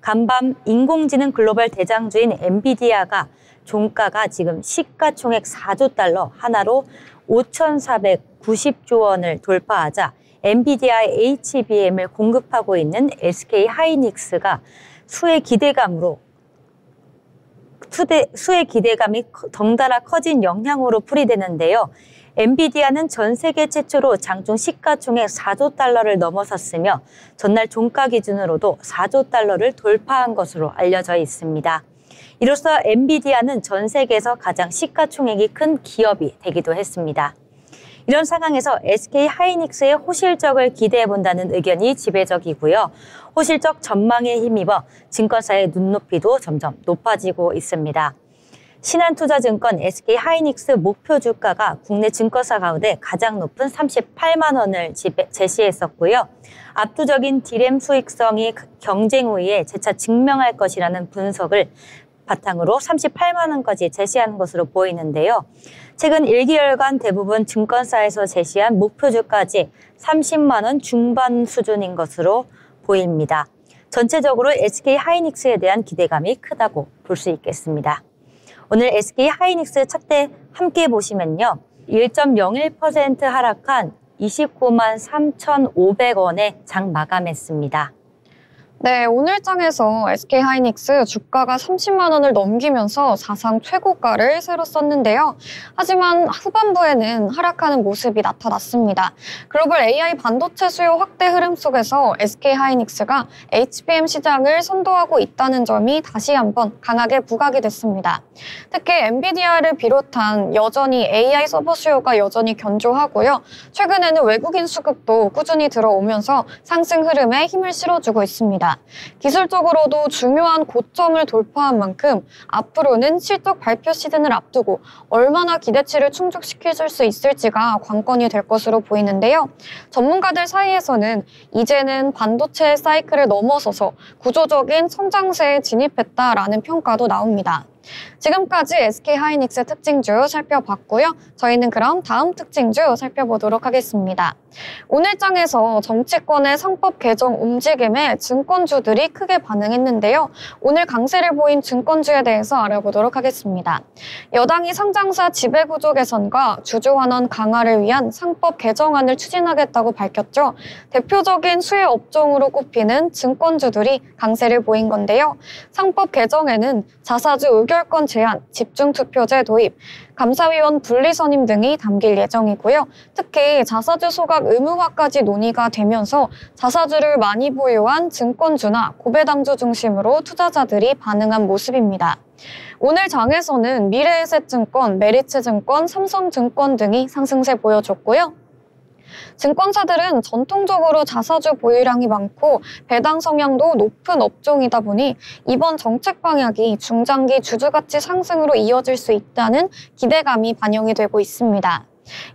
간밤 인공지능 글로벌 대장주인 엔비디아가 종가가 지금 시가총액 4조 달러, 하나로 5,490조 원을 돌파하자 엔비디아의 HBM을 공급하고 있는 SK하이닉스가 수의 기대감이 덩달아 커진 영향으로 풀이되는데요. 엔비디아는 전 세계 최초로 장중 시가총액 4조 달러를 넘어섰으며 전날 종가 기준으로도 4조 달러를 돌파한 것으로 알려져 있습니다. 이로써 엔비디아는 전 세계에서 가장 시가총액이 큰 기업이 되기도 했습니다. 이런 상황에서 SK하이닉스의 호실적을 기대해본다는 의견이 지배적이고요. 호실적 전망에 힘입어 증권사의 눈높이도 점점 높아지고 있습니다. 신한투자증권 SK하이닉스 목표 주가가 국내 증권사 가운데 가장 높은 38만 원을 제시했었고요. 압도적인 디램 수익성이 경쟁 우위에 재차 증명할 것이라는 분석을 바탕으로 38만 원까지 제시한 것으로 보이는데요. 최근 1개월간 대부분 증권사에서 제시한 목표 주가지 30만 원 중반 수준인 것으로 보입니다. 전체적으로 SK하이닉스에 대한 기대감이 크다고 볼 수 있겠습니다. 오늘 SK하이닉스 차트 함께 보시면요. 1.01% 하락한 29만 3,500원에 장 마감했습니다.
네, 오늘 장에서 SK하이닉스 주가가 30만 원을 넘기면서 사상 최고가를 새로 썼는데요. 하지만 후반부에는 하락하는 모습이 나타났습니다. 글로벌 AI 반도체 수요 확대 흐름 속에서 SK하이닉스가 HBM 시장을 선도하고 있다는 점이 다시 한번 강하게 부각이 됐습니다. 특히 엔비디아를 비롯한 여전히 AI 서버 수요가 여전히 견조하고요. 최근에는 외국인 수급도 꾸준히 들어오면서 상승 흐름에 힘을 실어주고 있습니다. 기술적으로도 중요한 고점을 돌파한 만큼 앞으로는 실적 발표 시즌을 앞두고 얼마나 기대치를 충족시켜줄 수 있을지가 관건이 될 것으로 보이는데요. 전문가들 사이에서는 이제는 반도체 사이클을 넘어서서 구조적인 성장세에 진입했다라는 평가도 나옵니다. 지금까지 SK하이닉스 특징주 살펴봤고요. 저희는 그럼 다음 특징주 살펴보도록 하겠습니다. 오늘 장에서 정치권의 상법 개정 움직임에 증권주들이 크게 반응했는데요. 오늘 강세를 보인 증권주에 대해서 알아보도록 하겠습니다. 여당이 상장사 지배구조 개선과 주주환원 강화를 위한 상법 개정안을 추진하겠다고 밝혔죠. 대표적인 수혜 업종으로 꼽히는 증권주들이 강세를 보인 건데요. 상법 개정에는 자사주 의결권 제한, 집중투표제 도입, 감사위원 분리선임 등이 담길 예정이고요. 특히 자사주 소각 의무화까지 논의가 되면서 자사주를 많이 보유한 증권주나 고배당주 중심으로 투자자들이 반응한 모습입니다. 오늘 장에서는 미래에셋증권, 메리츠증권, 삼성증권 등이 상승세 보여줬고요. 증권사들은 전통적으로 자사주 보유량이 많고 배당 성향도 높은 업종이다 보니 이번 정책 방향이 중장기 주주가치 상승으로 이어질 수 있다는 기대감이 반영이 되고 있습니다.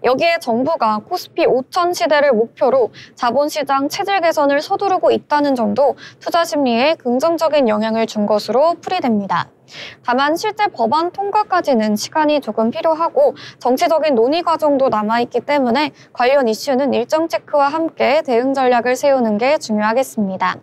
여기에 정부가 코스피 5,000 시대를 목표로 자본시장 체질 개선을 서두르고 있다는 점도 투자 심리에 긍정적인 영향을 준 것으로 풀이됩니다. 다만 실제 법안 통과까지는 시간이 조금 필요하고 정치적인 논의 과정도 남아있기 때문에 관련 이슈는 일정 체크와 함께 대응 전략을 세우는 게 중요하겠습니다.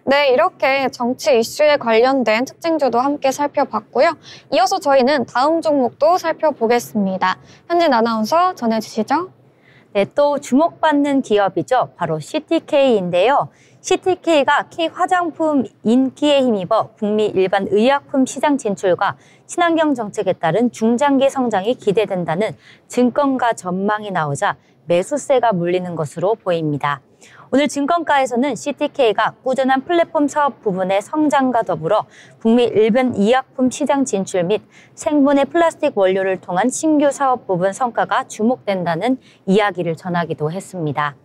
네, 이렇게 정치 이슈에 관련된 특징주도 함께 살펴봤고요. 이어서 저희는 다음 종목도 살펴보겠습니다. 현진 아나운서 전해주시죠.
네, 또 주목받는 기업이죠. 바로 CTK인데요. CTK가 K화장품 인기에 힘입어 북미 일반 의약품 시장 진출과 친환경 정책에 따른 중장기 성장이 기대된다는 증권가 전망이 나오자 매수세가 물리는 것으로 보입니다. 오늘 증권가에서는 CTK가 꾸준한 플랫폼 사업 부분의 성장과 더불어 북미 일본医薬품 시장 진출 및 생분해 플라스틱 원료를 통한 신규 사업 부분 성과가 주목된다는 이야기를 전하기도 했습니다.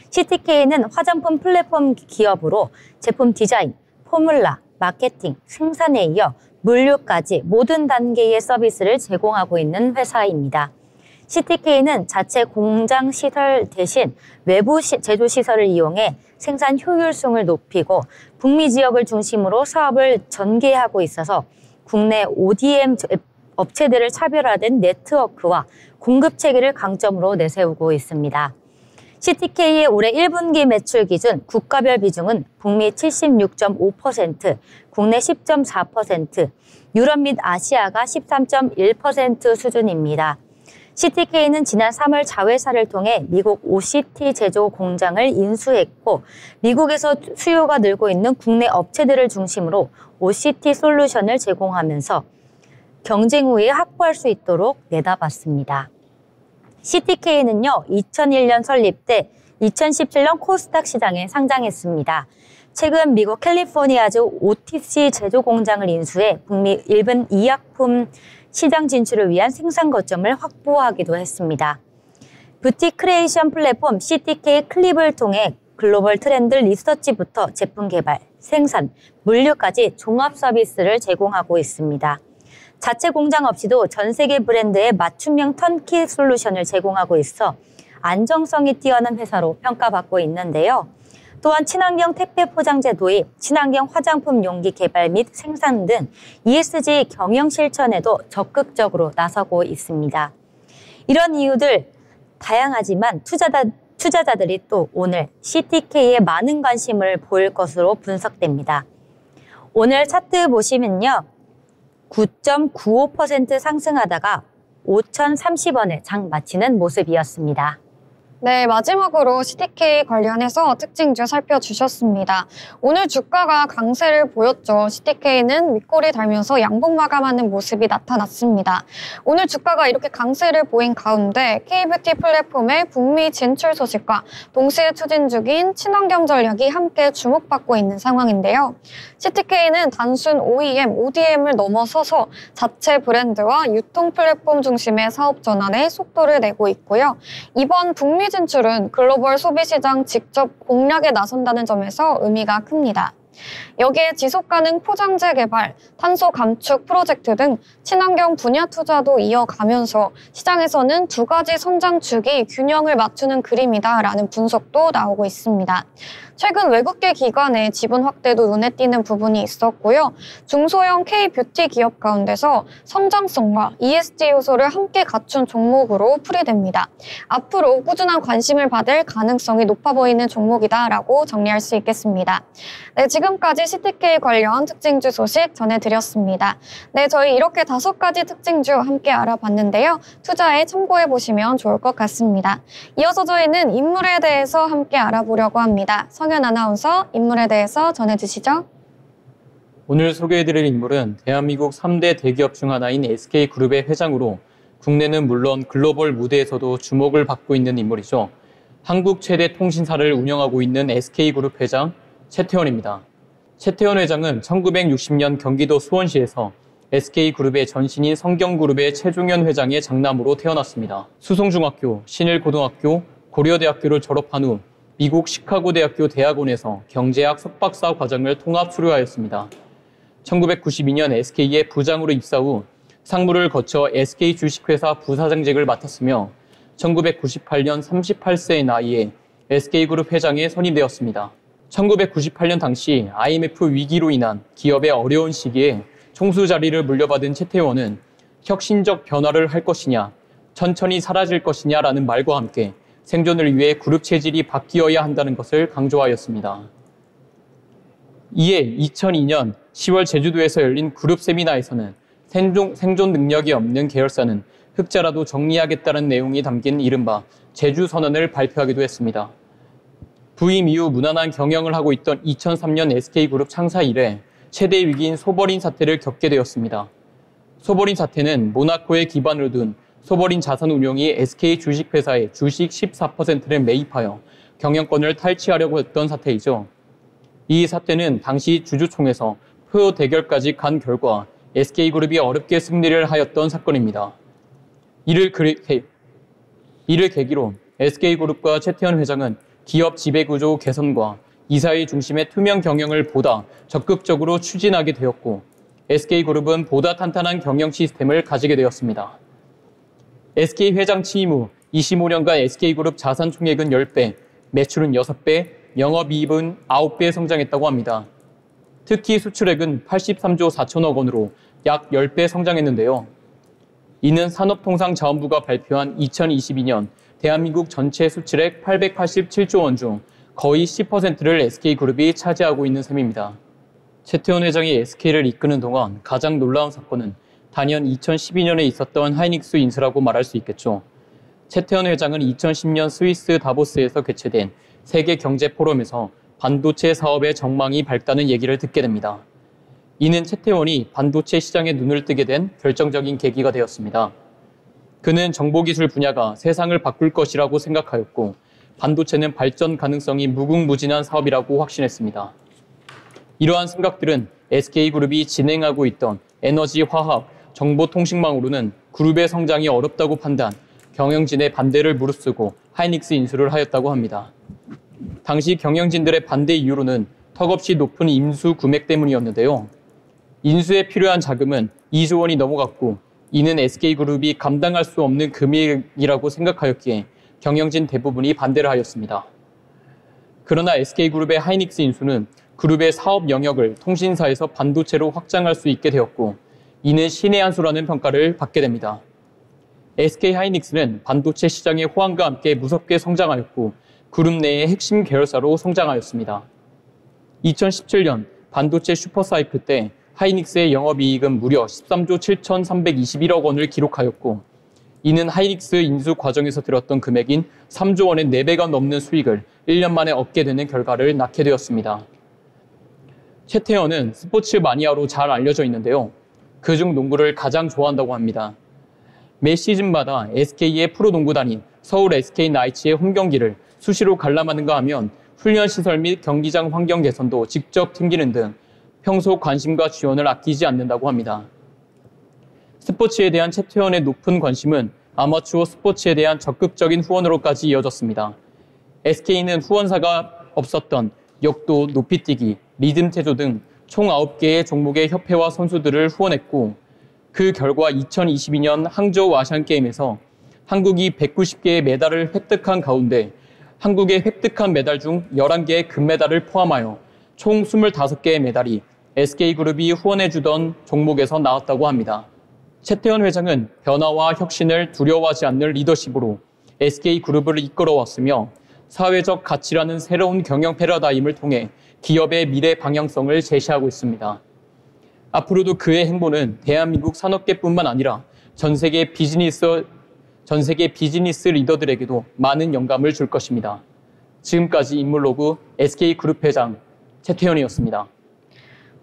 CTK는 화장품 플랫폼 기업으로 제품 디자인, 포뮬라, 마케팅, 생산에 이어 물류까지 모든 단계의 서비스를 제공하고 있는 회사입니다. CTK는 자체 공장 시설 대신 외부 제조 시설을 이용해 생산 효율성을 높이고 북미 지역을 중심으로 사업을 전개하고 있어서 국내 ODM 업체들을 차별화된 네트워크와 공급 체계를 강점으로 내세우고 있습니다. CTK의 올해 1분기 매출 기준 국가별 비중은 북미 76.5%, 국내 10.4%, 유럽 및 아시아가 13.1% 수준입니다. CTK는 지난 3월 자회사를 통해 미국 OCT 제조 공장을 인수했고 미국에서 수요가 늘고 있는 국내 업체들을 중심으로 OCT 솔루션을 제공하면서 경쟁 우위에 확보할 수 있도록 내다봤습니다. CTK는요, 2001년 설립 때 2017년 코스닥 시장에 상장했습니다. 최근 미국 캘리포니아주 OTC 제조 공장을 인수해 북미 일본医薬품 시장 진출을 위한 생산 거점을 확보하기도 했습니다. 뷰티 크리에이션 플랫폼 CTK 클립을 통해 글로벌 트렌드 리서치부터 제품 개발, 생산, 물류까지 종합 서비스를 제공하고 있습니다. 자체 공장 없이도 전 세계 브랜드의 맞춤형 턴키 솔루션을 제공하고 있어 안정성이 뛰어난 회사로 평가받고 있는데요. 또한 친환경 택배 포장재 도입, 친환경 화장품 용기 개발 및 생산 등 ESG 경영 실천에도 적극적으로 나서고 있습니다. 이런 이유들 다양하지만 투자자들이 또 오늘 CTK에 많은 관심을 보일 것으로 분석됩니다. 오늘 차트 보시면요. 9.95% 상승하다가 5,030원에 장 마치는 모습이었습니다.
네, 마지막으로 CTK 관련해서 특징주 살펴주셨습니다. 오늘 주가가 강세를 보였죠. CTK는 윗꼬리 달면서 양봉 마감하는 모습이 나타났습니다. 오늘 주가가 이렇게 강세를 보인 가운데 K뷰티 플랫폼의 북미 진출 소식과 동시에 추진 중인 친환경 전략이 함께 주목받고 있는 상황인데요. CTK는 단순 OEM, ODM을 넘어서서 자체 브랜드와 유통 플랫폼 중심의 사업 전환에 속도를 내고 있고요. 이번 북미 진출은 글로벌 소비시장 직접 공략에 나선다는 점에서 의미가 큽니다. 여기에 지속가능 포장재 개발, 탄소 감축 프로젝트 등 친환경 분야 투자도 이어가면서 시장에서는 두 가지 성장축이 균형을 맞추는 그림이다라는 분석도 나오고 있습니다. 최근 외국계 기관의 지분 확대도 눈에 띄는 부분이 있었고요. 중소형 K뷰티 기업 가운데서 성장성과 ESG 요소를 함께 갖춘 종목으로 풀이됩니다. 앞으로 꾸준한 관심을 받을 가능성이 높아 보이는 종목이다라고 정리할 수 있겠습니다. 네, 지금까지 CTK 관련 특징주 소식 전해드렸습니다. 네, 저희 이렇게 5가지 특징주 함께 알아봤는데요. 투자에 참고해보시면 좋을 것 같습니다. 이어서 저희는 인물에 대해서 함께 알아보려고 합니다. 성현 아나운서, 인물에 대해서 전해주시죠.
오늘 소개해드릴 인물은 대한민국 3대 대기업 중 하나인 SK그룹의 회장으로 국내는 물론 글로벌 무대에서도 주목을 받고 있는 인물이죠. 한국 최대 통신사를 운영하고 있는 SK그룹 회장 최태원입니다. 최태원 회장은 1960년 경기도 수원시에서 SK그룹의 전신인 성경그룹의 최종현 회장의 장남으로 태어났습니다. 수송중학교, 신일고등학교, 고려대학교를 졸업한 후 미국 시카고대학교 대학원에서 경제학 석박사 과정을 통합 수료하였습니다. 1992년 SK의 부장으로 입사 후 상무를 거쳐 SK 주식회사 부사장직을 맡았으며 1998년 38세의 나이에 SK그룹 회장에 선임되었습니다. 1998년 당시 IMF 위기로 인한 기업의 어려운 시기에 총수 자리를 물려받은 최태원은 혁신적 변화를 할 것이냐, 천천히 사라질 것이냐라는 말과 함께 생존을 위해 그룹 체질이 바뀌어야 한다는 것을 강조하였습니다. 이에 2002년 10월 제주도에서 열린 그룹 세미나에서는 생존 능력이 없는 계열사는 흑자라도 정리하겠다는 내용이 담긴 이른바 제주선언을 발표하기도 했습니다. 부임 이후 무난한 경영을 하고 있던 2003년 SK그룹 창사 이래 최대 위기인 소버린 사태를 겪게 되었습니다. 소버린 사태는 모나코에 기반을 둔 소버린 자산운용이 SK 주식회사의 주식 14%를 매입하여 경영권을 탈취하려고 했던 사태이죠. 이 사태는 당시 주주총회에서 표 대결까지 간 결과 SK그룹이 어렵게 승리를 하였던 사건입니다. 이를 계기로 SK그룹과 최태원 회장은 기업 지배구조 개선과 이사회 중심의 투명 경영을 보다 적극적으로 추진하게 되었고 SK그룹은 보다 탄탄한 경영 시스템을 가지게 되었습니다. SK 회장 취임 후 25년간 SK그룹 자산 총액은 10배, 매출은 6배, 영업이익은 9배 성장했다고 합니다. 특히 수출액은 83조 4천억 원으로 약 10배 성장했는데요. 이는 산업통상자원부가 발표한 2022년 대한민국 전체 수출액 887조 원 중 거의 10%를 SK그룹이 차지하고 있는 셈입니다. 최태원 회장이 SK를 이끄는 동안 가장 놀라운 사건은 단연 2012년에 있었던 하이닉스 인수라고 말할 수 있겠죠. 최태원 회장은 2010년 스위스 다보스에서 개최된 세계경제포럼에서 반도체 사업의 전망이 밝다는 얘기를 듣게 됩니다. 이는 최태원이 반도체 시장에 눈을 뜨게 된 결정적인 계기가 되었습니다. 그는 정보기술 분야가 세상을 바꿀 것이라고 생각하였고 반도체는 발전 가능성이 무궁무진한 사업이라고 확신했습니다. 이러한 생각들은 SK그룹이 진행하고 있던 에너지, 화학, 정보통신망으로는 그룹의 성장이 어렵다고 판단, 경영진의 반대를 무릅쓰고 하이닉스 인수를 하였다고 합니다. 당시 경영진들의 반대 이유로는 턱없이 높은 임수 금액 때문이었는데요. 인수에 필요한 자금은 2조 원이 넘어갔고 이는 SK그룹이 감당할 수 없는 금액이라고 생각하였기에 경영진 대부분이 반대를 하였습니다. 그러나 SK그룹의 하이닉스 인수는 그룹의 사업 영역을 통신사에서 반도체로 확장할 수 있게 되었고 이는 신의 한 수라는 평가를 받게 됩니다. SK하이닉스는 반도체 시장의 호황과 함께 무섭게 성장하였고 그룹 내의 핵심 계열사로 성장하였습니다. 2017년 반도체 슈퍼사이클 때 하이닉스의 영업이익은 무려 13조 7,321억 원을 기록하였고 이는 하이닉스 인수 과정에서 들었던 금액인 3조 원의 4배가 넘는 수익을 1년 만에 얻게 되는 결과를 낳게 되었습니다. 최태원은 스포츠 마니아로 잘 알려져 있는데요. 그중 농구를 가장 좋아한다고 합니다. 매 시즌마다 SK의 프로농구단인 서울 SK나이츠의 홈경기를 수시로 관람하는가 하면 훈련시설 및 경기장 환경 개선도 직접 챙기는 등 평소 관심과 지원을 아끼지 않는다고 합니다. 스포츠에 대한 최태원의 높은 관심은 아마추어 스포츠에 대한 적극적인 후원으로까지 이어졌습니다. SK는 후원사가 없었던 역도, 높이뛰기, 리듬체조 등 총 9개의 종목의 협회와 선수들을 후원했고 그 결과 2022년 항저우 아시안게임에서 한국이 190개의 메달을 획득한 가운데 한국의 획득한 메달 중 11개의 금메달을 포함하여 총 25개의 메달이 SK그룹이 후원해주던 종목에서 나왔다고 합니다. 최태원 회장은 변화와 혁신을 두려워하지 않는 리더십으로 SK그룹을 이끌어왔으며 사회적 가치라는 새로운 경영 패러다임을 통해 기업의 미래 방향성을 제시하고 있습니다. 앞으로도 그의 행보는 대한민국 산업계뿐만 아니라 전 세계 비즈니스 리더들에게도 많은 영감을 줄 것입니다. 지금까지 인물로그 SK그룹 회장 최태원이었습니다.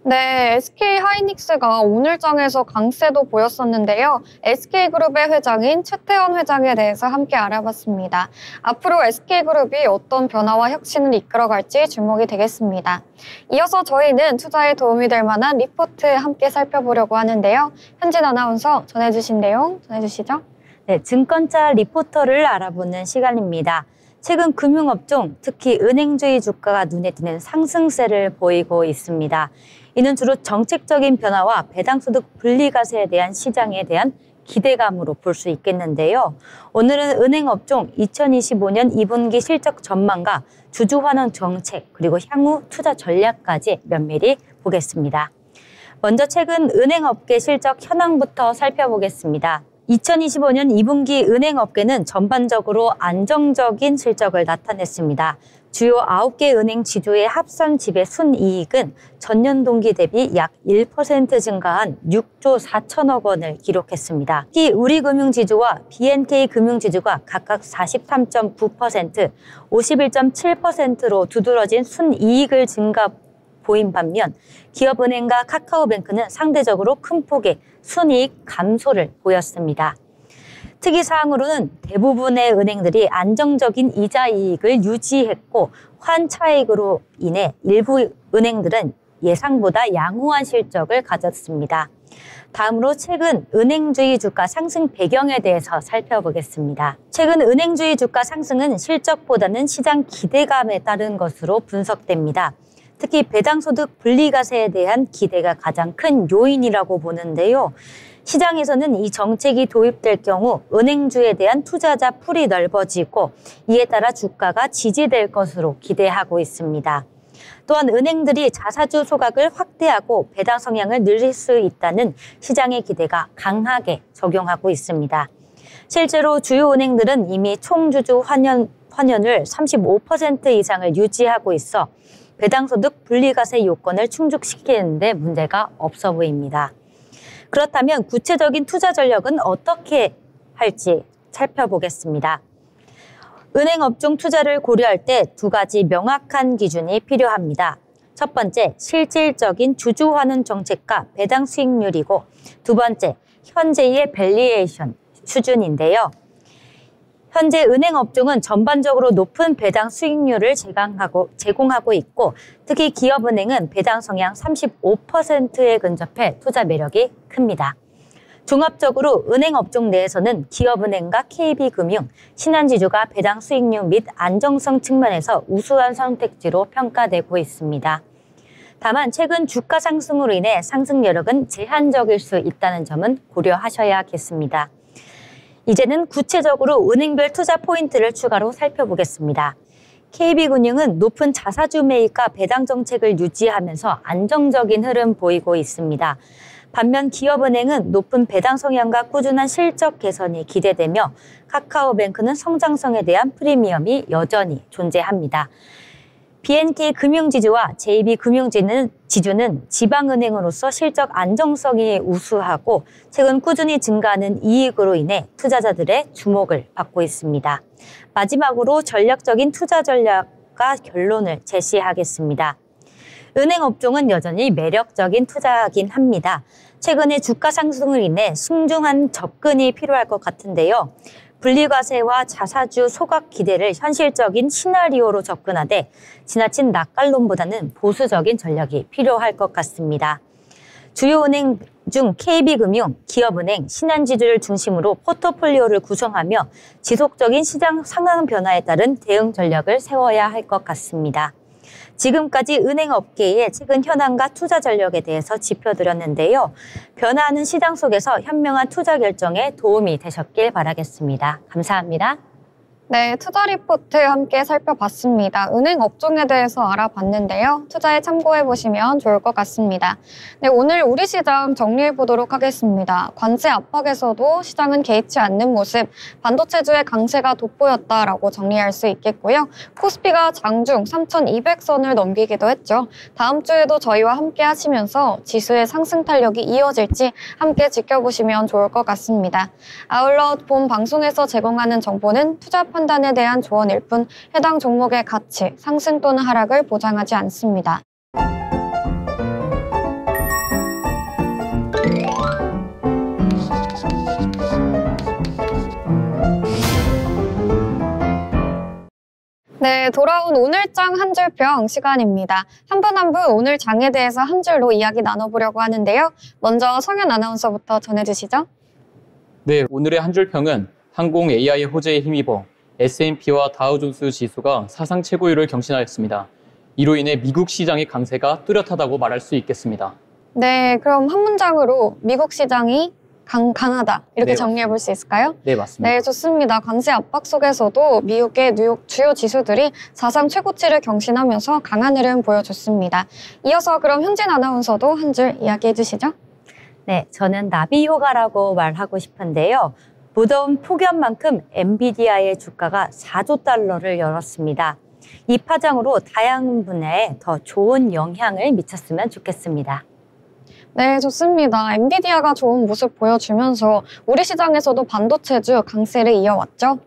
네, SK하이닉스가 오늘장에서 강세도 보였었는데요. SK그룹의 회장인 최태원 회장에 대해서 함께 알아봤습니다. 앞으로 SK그룹이 어떤 변화와 혁신을 이끌어갈지 주목이 되겠습니다. 이어서 저희는 투자에 도움이 될 만한 리포트 함께 살펴보려고 하는데요. 현진 아나운서 전해주신 내용 전해주시죠.
네, 증권차 리포터를 알아보는 시간입니다. 최근 금융업종, 특히 은행주의 주가가 눈에 띄는 상승세를 보이고 있습니다. 이는 주로 정책적인 변화와 배당소득 분리과세에 대한 시장에 대한 기대감으로 볼 수 있겠는데요. 오늘은 은행업종 2025년 2분기 실적 전망과 주주 환원 정책, 그리고 향후 투자 전략까지 면밀히 보겠습니다. 먼저 최근 은행업계 실적 현황부터 살펴보겠습니다. 2025년 2분기 은행업계는 전반적으로 안정적인 실적을 나타냈습니다. 주요 9개 은행 지주의 합산 지배 순이익은 전년 동기 대비 약 1% 증가한 6조 4천억 원을 기록했습니다. 특히 우리금융지주와 BNK 금융지주가 각각 43.9%, 51.7%로 두드러진 순이익을 증가 보인 반면 기업은행과 카카오뱅크는 상대적으로 큰 폭의 순이익 감소를 보였습니다. 특이사항으로는 대부분의 은행들이 안정적인 이자 이익을 유지했고 환차익으로 인해 일부 은행들은 예상보다 양호한 실적을 가졌습니다. 다음으로 최근 은행주의 주가 상승 배경에 대해서 살펴보겠습니다. 최근 은행주의 주가 상승은 실적보다는 시장 기대감에 따른 것으로 분석됩니다. 특히 배당소득 분리과세에 대한 기대가 가장 큰 요인이라고 보는데요. 시장에서는 이 정책이 도입될 경우 은행주에 대한 투자자 풀이 넓어지고 이에 따라 주가가 지지될 것으로 기대하고 있습니다. 또한 은행들이 자사주 소각을 확대하고 배당 성향을 늘릴 수 있다는 시장의 기대가 강하게 적용하고 있습니다. 실제로 주요 은행들은 이미 총주주 환연을 35% 이상을 유지하고 있어 배당소득 분리과세 요건을 충족시키는 데 문제가 없어 보입니다. 그렇다면 구체적인 투자 전략은 어떻게 할지 살펴보겠습니다. 은행 업종 투자를 고려할 때 두 가지 명확한 기준이 필요합니다. 첫 번째, 실질적인 주주 환원 정책과 배당 수익률이고 두 번째, 현재의 밸류에이션 수준인데요. 현재 은행 업종은 전반적으로 높은 배당 수익률을 제공하고 있고 특히 기업은행은 배당 성향 35%에 근접해 투자 매력이 큽니다. 종합적으로 은행 업종 내에서는 기업은행과 KB금융, 신한지주가 배당 수익률 및 안정성 측면에서 우수한 선택지로 평가되고 있습니다. 다만 최근 주가 상승으로 인해 상승 여력은 제한적일 수 있다는 점은 고려하셔야겠습니다. 이제는 구체적으로 은행별 투자 포인트를 추가로 살펴보겠습니다. KB금융은 높은 자사주 매입과 배당 정책을 유지하면서 안정적인 흐름 보이고 있습니다. 반면 기업은행은 높은 배당 성향과 꾸준한 실적 개선이 기대되며 카카오뱅크는 성장성에 대한 프리미엄이 여전히 존재합니다. BNK금융지주와 JB금융지주는 지방은행으로서 실적 안정성이 우수하고 최근 꾸준히 증가하는 이익으로 인해 투자자들의 주목을 받고 있습니다. 마지막으로 전략적인 투자 전략과 결론을 제시하겠습니다. 은행 업종은 여전히 매력적인 투자이긴 합니다. 최근의 주가 상승을 인해 신중한 접근이 필요할 것 같은데요. 분리과세와 자사주 소각 기대를 현실적인 시나리오로 접근하되 지나친 낙관론보다는 보수적인 전략이 필요할 것 같습니다. 주요 은행 중 KB금융, 기업은행, 신한지주를 중심으로 포트폴리오를 구성하며 지속적인 시장 상황 변화에 따른 대응 전략을 세워야 할 것 같습니다. 지금까지 은행 업계의 최근 현황과 투자 전략에 대해서 짚어드렸는데요. 변화하는 시장 속에서 현명한 투자 결정에 도움이 되셨길 바라겠습니다. 감사합니다.
네, 투자 리포트 함께 살펴봤습니다. 은행 업종에 대해서 알아봤는데요. 투자에 참고해보시면 좋을 것 같습니다. 네, 오늘 우리 시장 정리해보도록 하겠습니다. 관세 압박에서도 시장은 개의치 않는 모습, 반도체주의 강세가 돋보였다라고 정리할 수 있겠고요. 코스피가 장중 3,200선을 넘기기도 했죠. 다음 주에도 저희와 함께 하시면서 지수의 상승 탄력이 이어질지 함께 지켜보시면 좋을 것 같습니다. 아울러 본 방송에서 제공하는 정보는 투자 판단에 대한 조언일 뿐 해당 종목의 가치, 상승 또는 하락을 보장하지 않습니다. 네, 돌아온 오늘장 한 줄평 시간입니다. 한 분 한 분 오늘 장에 대해서 한 줄로 이야기 나눠보려고 하는데요. 먼저 성현 아나운서부터 전해주시죠.
네, 오늘의 한 줄평은 항공 AI 호재에 힘입어 S&P와 다우존스 지수가 사상 최고위를 경신하였습니다. 이로 인해 미국 시장의 강세가 뚜렷하다고 말할 수 있겠습니다.
네, 그럼 한 문장으로 미국 시장이 강하다 이렇게
네,
정리해 볼 수 있을까요?
네, 맞습니다.
네, 좋습니다. 관세 압박 속에서도 미국의 뉴욕 주요 지수들이 사상 최고치를 경신하면서 강한 흐름 보여줬습니다. 이어서 그럼 현진 아나운서도 한 줄 이야기해 주시죠.
네, 저는 나비 효과라고 말하고 싶은데요. 무더운 폭염만큼 엔비디아의 주가가 4조 달러를 열었습니다. 이 파장으로 다양한 분야에 더 좋은 영향을 미쳤으면 좋겠습니다.
네, 좋습니다. 엔비디아가 좋은 모습 보여주면서 우리 시장에서도 반도체주 강세를 이어왔죠.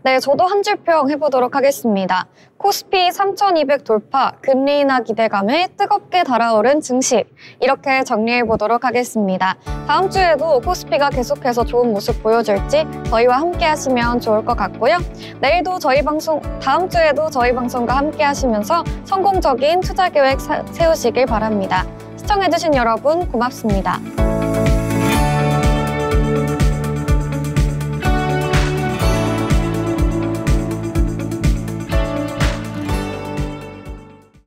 네, 저도 한 줄평 해보도록 하겠습니다. 코스피 3,200 돌파, 금리 인하 기대감에 뜨겁게 달아오른 증시. 이렇게 정리해보도록 하겠습니다. 다음 주에도 코스피가 계속해서 좋은 모습 보여줄지 저희와 함께 하시면 좋을 것 같고요. 다음 주에도 저희 방송과 함께 하시면서 성공적인 투자 계획 세우시길 바랍니다. 시청해주신 여러분 고맙습니다.